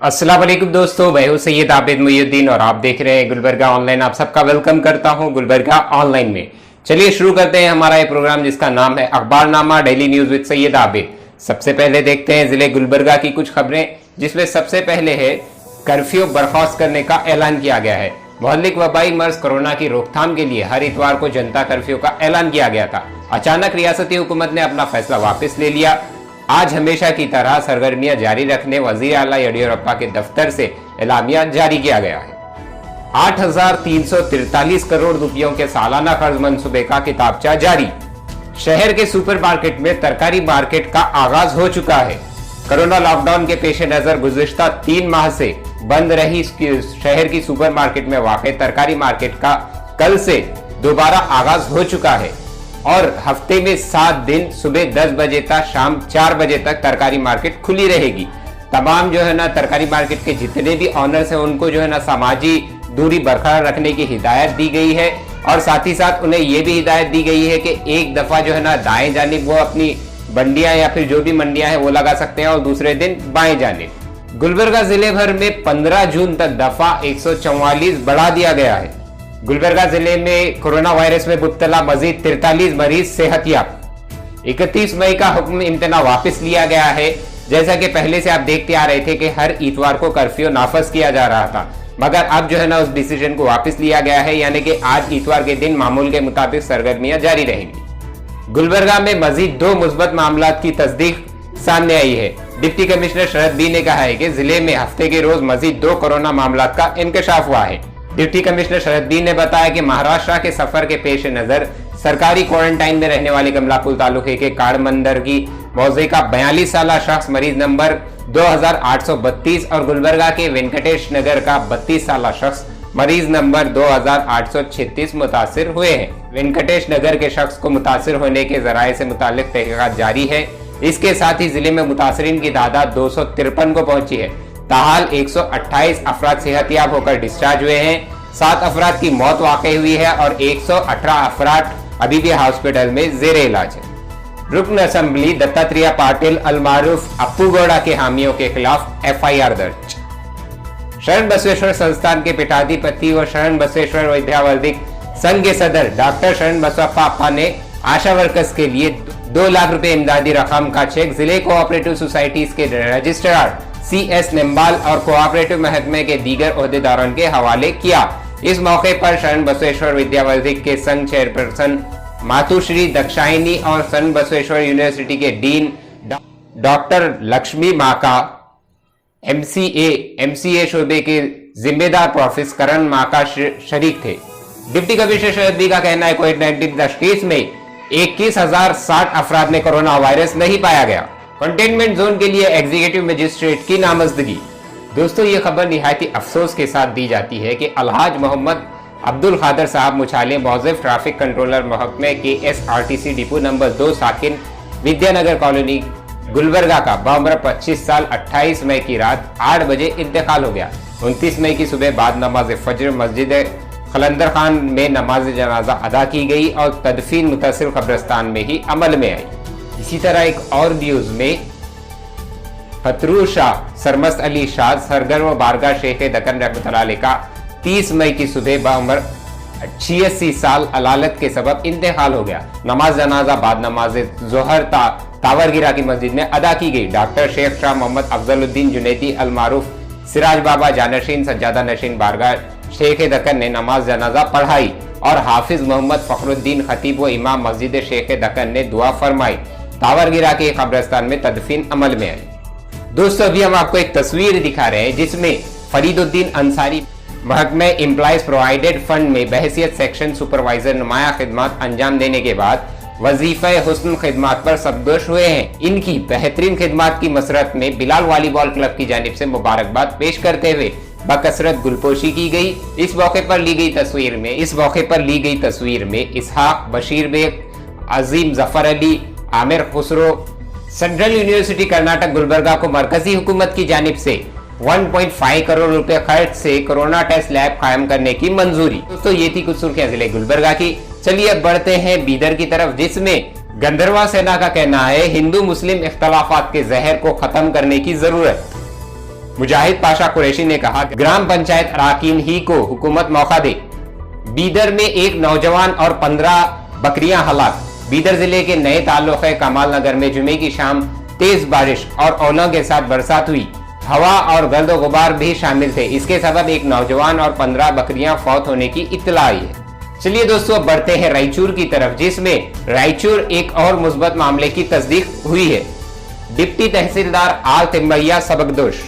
अस्सलाम वालेकुम दोस्तों, मैं हूं सैयद आबिद मुइयुद्दीन और आप देख रहे हैं गुलबर्गा ऑनलाइन। आप सबका वेलकम करता हूं गुलबर्गा ऑनलाइन में। चलिए शुरू करते हैं हमारा ये प्रोग्राम जिसका नाम है Akhbarnama daily news with Syed Abid. सबसे पहले देखते हैं जिले गुलबर्गा की कुछ खबरें, जिसमें सबसे पहले है कर्फ्यू बर्खास्त करने का ऐलान किया गया है। मोहल्लिक वबाई मर्ज कोरोना की रोकथाम के लिए हर इतवार को जनता कर्फ्यू का ऐलान किया गया था। अचानक रियासती हुकूमत ने अपना फैसला वापस ले लिया। आज हमेशा की तरह सरगर्मियां जारी रखने वजीर आला येडियुरप्पा के दफ्तर से एलामिया जारी किया गया है। 8,343 करोड़ रुपयों के सालाना कर्ज मंसूबे का किताबचा जारी। शहर के सुपरमार्केट में तरकारी मार्केट का आगाज हो चुका है। कोरोना लॉकडाउन के पेश नजर गुज़िश्ता 3 माह से बंद रही शहर की सुपरमार्केट में वाक़ तरकारी मार्केट का कल से दोबारा आगाज हो चुका है और हफ्ते में 7 दिन सुबह 10 बजे तक शाम 4 बजे तक तरकारी मार्केट खुली रहेगी। तमाम जो है ना तरकारी मार्केट के जितने भी ऑनर्स हैं उनको जो है ना सामाजिक दूरी बरकरार रखने की हिदायत दी गई है और साथ ही साथ उन्हें यह भी हिदायत दी गई है कि एक दफा जो है ना दाएं जानिब वो अपनी बंडियां या फिर जो भी मंडियां हैं वो लगा सकते हैं और दूसरे दिन बाएं जानिब। गुलबर्गा जिले भर में 15 जून तक दफा 144 बढ़ा दिया गया है। गुलबर्गा जिले में कोरोना वायरस में मुब्तला मजीद 43 मरीज सेहतयाब। 31 मई का हुक्म इम्तना वापस लिया गया है। जैसा कि पहले से आप देखते आ रहे थे कि हर इतवार को कर्फ्यू नाफज किया जा रहा था, मगर अब जो है ना उस डिसीजन को वापस लिया गया है, यानी कि आज इतवार के दिन मामूल के मुताबिक सरगर्मियां जारी रहेंगी। गुलबर्गा में मजीद 2 मुस्बत मामला की तस्दीक सामने आई है। डिप्टी कमिश्नर शरद बी ने कहा है कि जिले में हफ्ते के रोज मजीद 2 कोरोना मामला का इंकशाफ हुआ है। डिप्टी कमिश्नर शरद बी ने बताया कि महाराष्ट्र के सफर के पेश नजर सरकारी क्वारंटाइन में रहने वाले कमलापुर तालुके के काड़मंदर की मौजे का 42 साल शख्स मरीज नंबर 2832 और गुलबर्गा के वेंकटेश नगर का 32 साल शख्स मरीज नंबर 2836 मुतासिर हुए हैं। वेंकटेश नगर के शख्स को मुतासिर होने के जराये से मुतालिक तहकीकात जारी है। इसके साथ ही जिले में मुतासरीन की तादाद 253 को पहुंची है। ताहाल 128 अफराद सेहतयाब होकर डिस्चार्ज हुए हैं। 7 अफराद की मौत वाकई हुई है और 118 अफराद अभी भी हॉस्पिटल में जेर इलाज है। रुकन असेंबली दत्तात्रेय पाटिल अलमारूफ अप्पू गौड़ा के हामियों के खिलाफ FIR दर्ज। शरण बसवेश्वर संस्थान के पीठाधिपति व शरण बसवेश्वर विद्यावर्धिक संघ के सदर डॉक्टर शरण बसवप्पा ने आशा वर्कर्स के लिए 2 लाख रुपए इमदादी रकम का चेक जिले कोऑपरेटिव सोसाइटीज के रजिस्ट्रार CS निम्बाल और कोऑपरेटिव महकमे के दीगर ओहदेदारों के हवाले किया। इस मौके पर शरण बसवेश्वर विद्यावर्धिक के संघ चेयरपर्सन मातुश्री दक्षायनी और शरण बसवेश्वर यूनिवर्सिटी के डीन डॉक्टर लक्ष्मी माका, MCA शोबे के जिम्मेदार प्रोफेसर करण माका शरीक थे। डिप्टी कमिश्नर शरद बी का कहना है कोविड-19 तशखीस में 21,060 अफराद में कोरोना वायरस नहीं पाया गया। कंटेनमेंट जोन के लिए एग्जीक्यूटिव मजिस्ट्रेट की नामजदगी। दोस्तों, ये खबर निहायती अफसोस के साथ दी जाती है कि अलहाज मोहम्मद अब्दुल खादर साहब मुछाले मौजूद ट्रैफिक कंट्रोलर महकमे के SRTC डिपो नंबर 2 साकिन विद्यानगर कॉलोनी गुलबर्गा का बउम्र 25 साल 28 मई की रात 8 बजे इंतकाल हो गया। 29 मई की सुबह बाद नमाज फजर मस्जिद खलंदर खान में नमाज जनाजा अदा की गई और तदफीन मुतासिर कब्रिस्तान में ही अमल में आई। इसी तरह एक और न्यूज में फतरू शाह सरमस्त अली शाह सरगर्म बारगाह शेख दक्कन रहमतुल्लाह अलैह का 30 मई की सुबह बउम्र 86 साल अलालत के सबब इंतकाल हो गया। नमाज जनाजा बाद नमाज जोहर तावरगिरा की मस्जिद में अदा की गई। डॉक्टर शेख शाह मोहम्मद अफजलुद्दीन जुनैदी अलमारूफ सिराज बाबा जानशीन सज्जादा नशीन बारगाह शेख दक्कन ने नमाज जनाजा पढ़ाई और हाफिज मोहम्मद फखरुद्दीन खतीब व इमाम मस्जिद शेख दक्कन ने दुआ फरमाई। तावरगिरा के कब्रिस्तान में तदफीन अमल में आई। दोस्तों, अभी हम आपको एक तस्वीर दिखा रहे हैं जिसमें फरीदुद्दीन अंसारी महकमे एम्प्लॉइज प्रोवाइडेड फंड में बहसियत सेक्शन सुपरवाइजर नुमाया खिदमत अंजाम देने के बाद वजीफा हुस्न खिदमत पर सबदोश हुए हैं। इनकी बेहतरीन खिदमत की मसरत में बिलाल वॉलीबॉल क्लब की जानिब से मुबारकबाद पेश करते हुए बकसरत गुलपोशी की गई। इस मौके पर ली गई तस्वीर में इसहाक बशीर बेग, अजीम जफर अली, आमिर खुसरो, सेंट्रल यूनिवर्सिटी कर्नाटक गुलबर्गा को मरकजी हुकूमत की जानिब से 1.5 करोड़ रुपए खर्च से कोरोना टेस्ट लैब कायम करने की मंजूरी। दोस्तों, ये थी कुछ सुर्खियां जिले गुलबर्गा की। चलिए अब बढ़ते हैं बीदर की तरफ, जिसमें गंधर्वा सेना का कहना है हिंदू मुस्लिम इख्तलाफात के जहर को खत्म करने की जरूरत। मुजाहिद पाशा कुरैशी ने कहा, ग्राम पंचायत अराकीन ही को हुकूमत मौका दे। बीदर में एक नौजवान और 15 बकरियां हलाक। बीदर जिले के नए ताल्लुक़े कमाल नगर में जुमे की शाम तेज बारिश और ओलों के साथ बरसात हुई। हवा और गर्द गुबार भी शामिल थे। इसके सबब एक नौजवान और 15 बकरियां फौत होने की इत्तला आई है। चलिए दोस्तों, अब बढ़ते हैं रायचूर की तरफ, जिसमें रायचूर एक और मुस्बत मामले की तस्दीक हुई है। डिप्टी तहसीलदार आल तिम्मैया सबकदोश।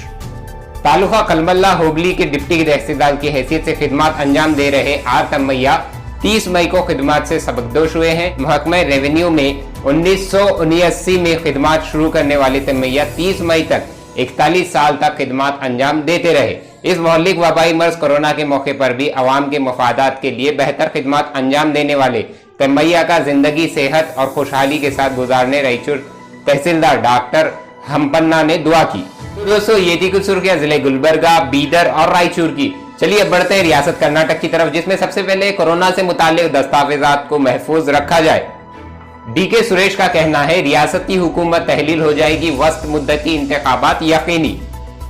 तालुका कलमल्ला होबली के डिप्टी तहसीलदार की हैसियत से खिदमत अंजाम दे रहे आर तिम्मैया 30 मई को खिदमत से सबकदोश हुए हैं। महकमा रेवेन्यू में 1979 में खिदमत शुरू करने वाले तिम्मैया 30 मई तक 41 साल तक खिदमत अंजाम देते रहे। इस मौलिक वबाई मर्ज कोरोना के मौके पर भी अवाम के मफादात के लिए बेहतर खिदमत अंजाम देने वाले तिम्मैया का जिंदगी सेहत और खुशहाली के साथ गुजारने रायचूर तहसीलदार डॉक्टर हमपन्ना ने दुआ की। तो दोस्तों, ये थी कुछ सुर्खियां जिले गुलबर्गा, बीदर और रायचूर की। चलिए अब बढ़ते हैं रियासत कर्नाटक की तरफ, जिसमें सबसे पहले कोरोना से मुताल्लिक दस्तावेजात को महफूज रखा जाए। डीके सुरेश का कहना है, रियासत की हुकूमत तहलील हो जाएगी, वस्त मुद्दती इंतखाबात यकीनी।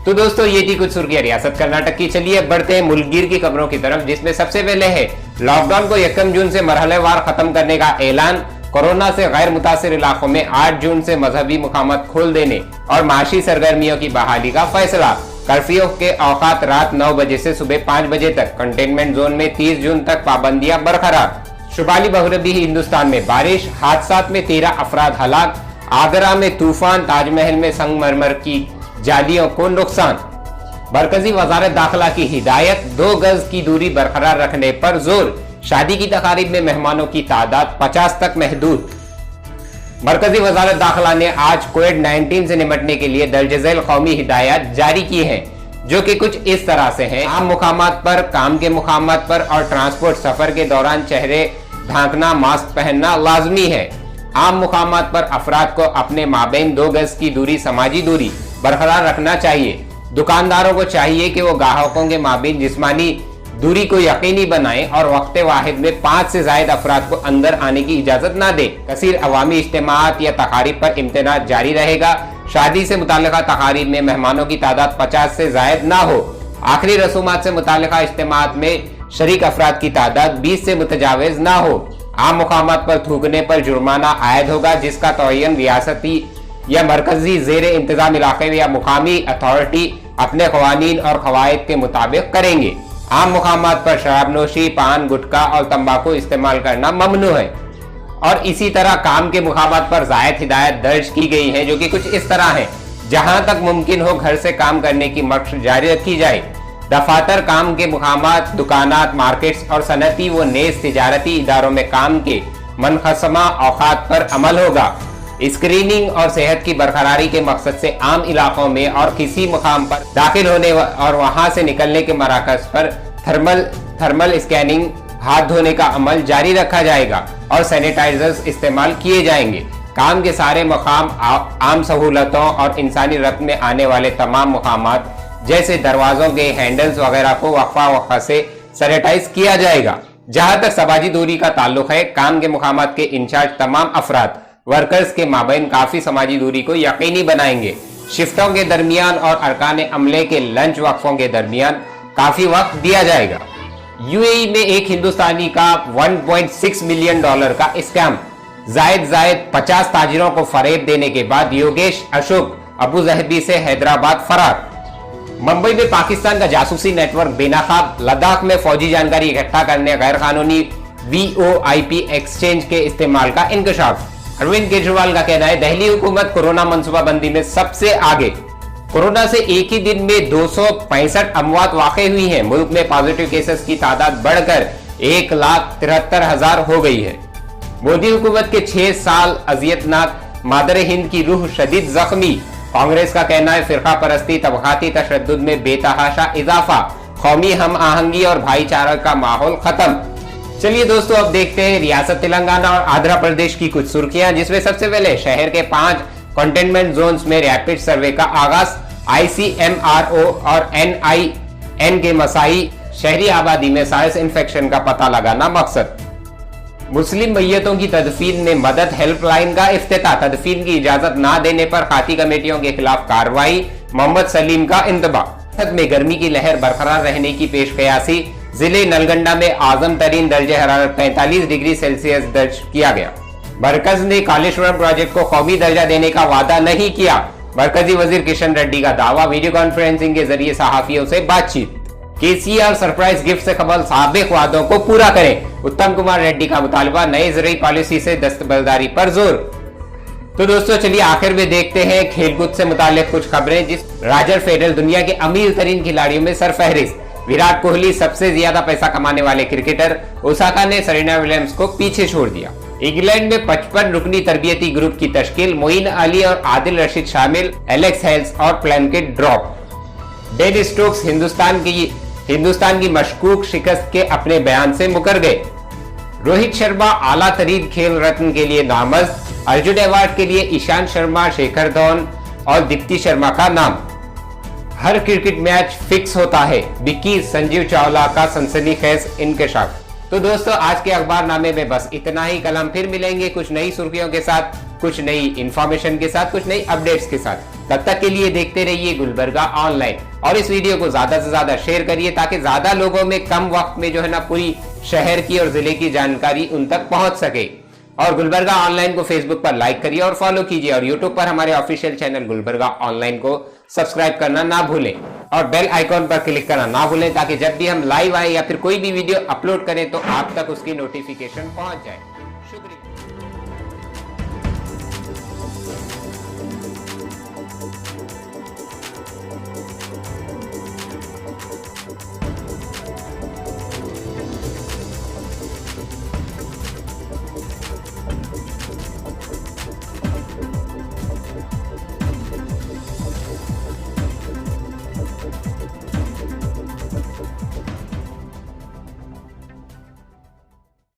तो दोस्तों, ये थी कुछ सुर्खियां रियासत कर्नाटक की। चलिए अब बढ़ते हैं मुल्कगीर की खबरों की तरफ, जिसमें सबसे पहले है लॉकडाउन को 1 जून से मरहलेवार खत्म करने का ऐलान। कोरोना से गैर मुतासिर इलाकों में 8 जून से मजहबी मुकामत खोल देने और माशी सरगर्मियों की बहाली का फैसला। कर्फ्यू के औकात रात 9 बजे से सुबह 5 बजे तक। कंटेनमेंट जोन में 30 जून तक पाबंदियां बरकरार। शुमाली मगरबी हिंदुस्तान में बारिश, हादसात में 13 अफराद हलाक। आगरा में तूफान, ताजमहल में संगमरमर की जालियों को नुकसान। मरकजी वजारत दाखिला की हिदायत, 2 गज की दूरी बरकरार रखने पर जोर। शादी की तकारीब में मेहमानों की तादाद 50 तक महदूद। मरकजी वजारत दाखिला ने आज कोविड-19 से निपटने के लिए दर्ज झेल कौमी हिदायत जारी की है, जो कि कुछ इस तरह से हैं। आम मुकामात पर, काम के मुकामात पर और ट्रांसपोर्ट सफर के दौरान चेहरे ढांकना, मास्क पहनना लाजमी है। आम मुकामात पर अफराद को अपने माबैन 2 गज की दूरी, समाजी दूरी बरकरार रखना चाहिए। दुकानदारों को चाहिए कि वो ग्राहकों के माबैन जिस्मानी दूरी को यकीनी बनाएं और वक्त वाहिद में 5 से ज्यादा अफराद को अंदर आने की इजाजत न दे। कसीर अवामी इज्तिमात या तकारीब पर इम्तिनाअ जारी रहेगा। शादी से मुताल्लिका तकारीब में मेहमानों की तादाद 50 से जायद ना हो। आखिरी रसूमात से मुताल्लिका इज्तिमात में शरीक अफराद की तादाद 20 से मुतजाविज ना हो। आम मुकामात पर थूकने पर जुर्माना आयद होगा, जिसका तयन रियासती या मरकजी जेर इंतजाम इलाके या मुकामी अथॉरिटी अपने कवानीन और कवायद के मुताबिक करेंगे। आम मुकामात पर शराबनोशी, पान, गुटखा और तंबाकू इस्तेमाल करना ममनू है। और इसी तरह काम के मुकामात पर जायद हिदायत दर्ज की गई है, जो कि कुछ इस तरह है। जहां तक मुमकिन हो घर से काम करने की मशक जारी रखी जाए। दफातर, काम के मुकामात, दुकानात, मार्केट्स और सनती व नेज तिजारती इदारों में काम के मनकसमा औकात पर अमल होगा। स्क्रीनिंग और सेहत की बरकरारी के मकसद से आम इलाकों में और किसी मुकाम पर दाखिल होने और वहां से निकलने के मराकज पर थर्मल स्कैनिंग, हाथ धोने का अमल जारी रखा जाएगा और सैनिटाइजर्स इस्तेमाल किए जाएंगे। काम के सारे मुकाम आम सहूलतों और इंसानी रब्त में आने वाले तमाम मुकामात जैसे दरवाजों के हैंडल्स वगैरह को वक्फा से सैनिटाइज किया जाएगा। जहां तक समाजी दूरी का ताल्लुक है, काम के मुकामात के इंचार्ज तमाम अफराद वर्कर्स के माबैन काफी समाजी दूरी को यकीनी बनाएंगे। शिफ्टों के दरमियान और अरकान अमले के लंच वक्फों के दरमियान काफी वक्त दिया जाएगा। यूएई में एक हिंदुस्तानी का $1.6 मिलियन का स्कैम। जायद 50 ताजिरों को फरेब देने के बाद योगेश अशोक अबू जहबी से हैदराबाद फरार। मुंबई में पाकिस्तान का जासूसी नेटवर्क बेनकाब। लद्दाख में फौजी जानकारी इकट्ठा करने गैर कानूनी VoIP एक्सचेंज के इस्तेमाल का इंकशाफ। अरविंद केजरीवाल का कहना है, दिल्ली हुकूमत कोरोना मनसूबाबंदी में सबसे आगे। कोरोना से एक ही दिन में 265 अमवात वाक़ई हुई हैं। मुल्क में पॉजिटिव केसेस की तादाद बढ़कर 1,73,000 हो गई है। मोदी हुकूमत के 6 साल अजियतनाक, मादर हिंद की रूह शदीद जख्मी। कांग्रेस का कहना है, फिरका परस्ती, तबकाती तशद्दुद में बेतहाशा इजाफा। कौमी हम आहंगी और भाईचारा का माहौल खत्म। चलिए दोस्तों, अब देखते हैं रियासत तेलंगाना और आंध्र प्रदेश की कुछ सुर्खियां, जिसमें सबसे पहले शहर के 5 कंटेनमेंट जोन्स में रैपिड सर्वे का आगाज। ICMRO और NIN के मसाई, शहरी आबादी में साइंस इन्फेक्शन का पता लगाना मकसद। मुस्लिम मैयतों की तदफीन में मदद हेल्पलाइन का इफ्तिताह। तदफीन की इजाजत न देने पर खाती कमेटियों के खिलाफ कार्रवाई। मोहम्मद सलीम का इंतबाह। में गर्मी की लहर बरकरार रहने की पेशकयासी, जिले नलगंडा में आजम तरीन दर्जे हरारत 45 डिग्री सेल्सियस दर्ज किया गया। मरकज ने कालेश्वरम प्रोजेक्ट को कौमी दर्जा देने का वादा नहीं किया, मरकजी वजीर किशन रेड्डी का दावा। वीडियो कॉन्फ्रेंसिंग के जरिए सहाफियों से बातचीत। केसीआर सरप्राइज गिफ्ट से कबल साबिक वादों को पूरा करें, उत्तम कुमार रेड्डी का मुतालबा। नई ज़रूरी पॉलिसी से दस्तबरदारी पर जोर। तो दोस्तों चलिए आखिर में देखते हैं खेलकूद से मुतालिक कुछ खबरें। जिस रॉजर फेडरर दुनिया के अमीर तरीन खिलाड़ियों में सरफहरिस्त, विराट कोहली सबसे ज्यादा पैसा कमाने वाले क्रिकेटर। ओसाका ने सेरेना विलियम्स को पीछे छोड़ दिया। इंग्लैंड में 55 रुकनी तरबियती ग्रुप की तश्कील, मोइन अली और आदिल रशीद शामिल, एलेक्स हेल्स और प्लैंकेट ड्रॉप। डेन स्टोक्स हिंदुस्तान की मशकूक शिकस्त के अपने बयान से मुकर गए। रोहित शर्मा आला तरीन खेल रत्न के लिए नामजद, अर्जुन अवार्ड के लिए ईशांत शर्मा, शेखर धवन और दीप्ति शर्मा का नाम। हर क्रिकेट मैच फिक्स होता है, विक्की संजीव चावला का सनसनीखेज इंकशाफ। तो दोस्तों आज के अखबारनामे में बस इतना ही। कल हम फिर मिलेंगे कुछ नई सुर्खियों के साथ, कुछ नई इंफॉर्मेशन के साथ, कुछ नई अपडेट्स के साथ। तब तक के लिए देखते रहिए गुलबर्गा ऑनलाइन और इस वीडियो को ज्यादा से ज्यादा शेयर करिए ताकि ज्यादा लोगों में कम वक्त में जो है ना पूरी शहर की और जिले की जानकारी उन तक पहुंच सके। और गुलबर्गा ऑनलाइन को फेसबुक पर लाइक करिए और फॉलो कीजिए और यूट्यूब पर हमारे ऑफिशियल चैनल गुलबर्गा ऑनलाइन को सब्सक्राइब करना ना भूलें और बेल आइकॉन पर क्लिक करना ना भूलें ताकि जब भी हम लाइव आए या फिर कोई भी वीडियो अपलोड करें तो आप तक उसकी नोटिफिकेशन पहुंच जाए। शुक्रिया।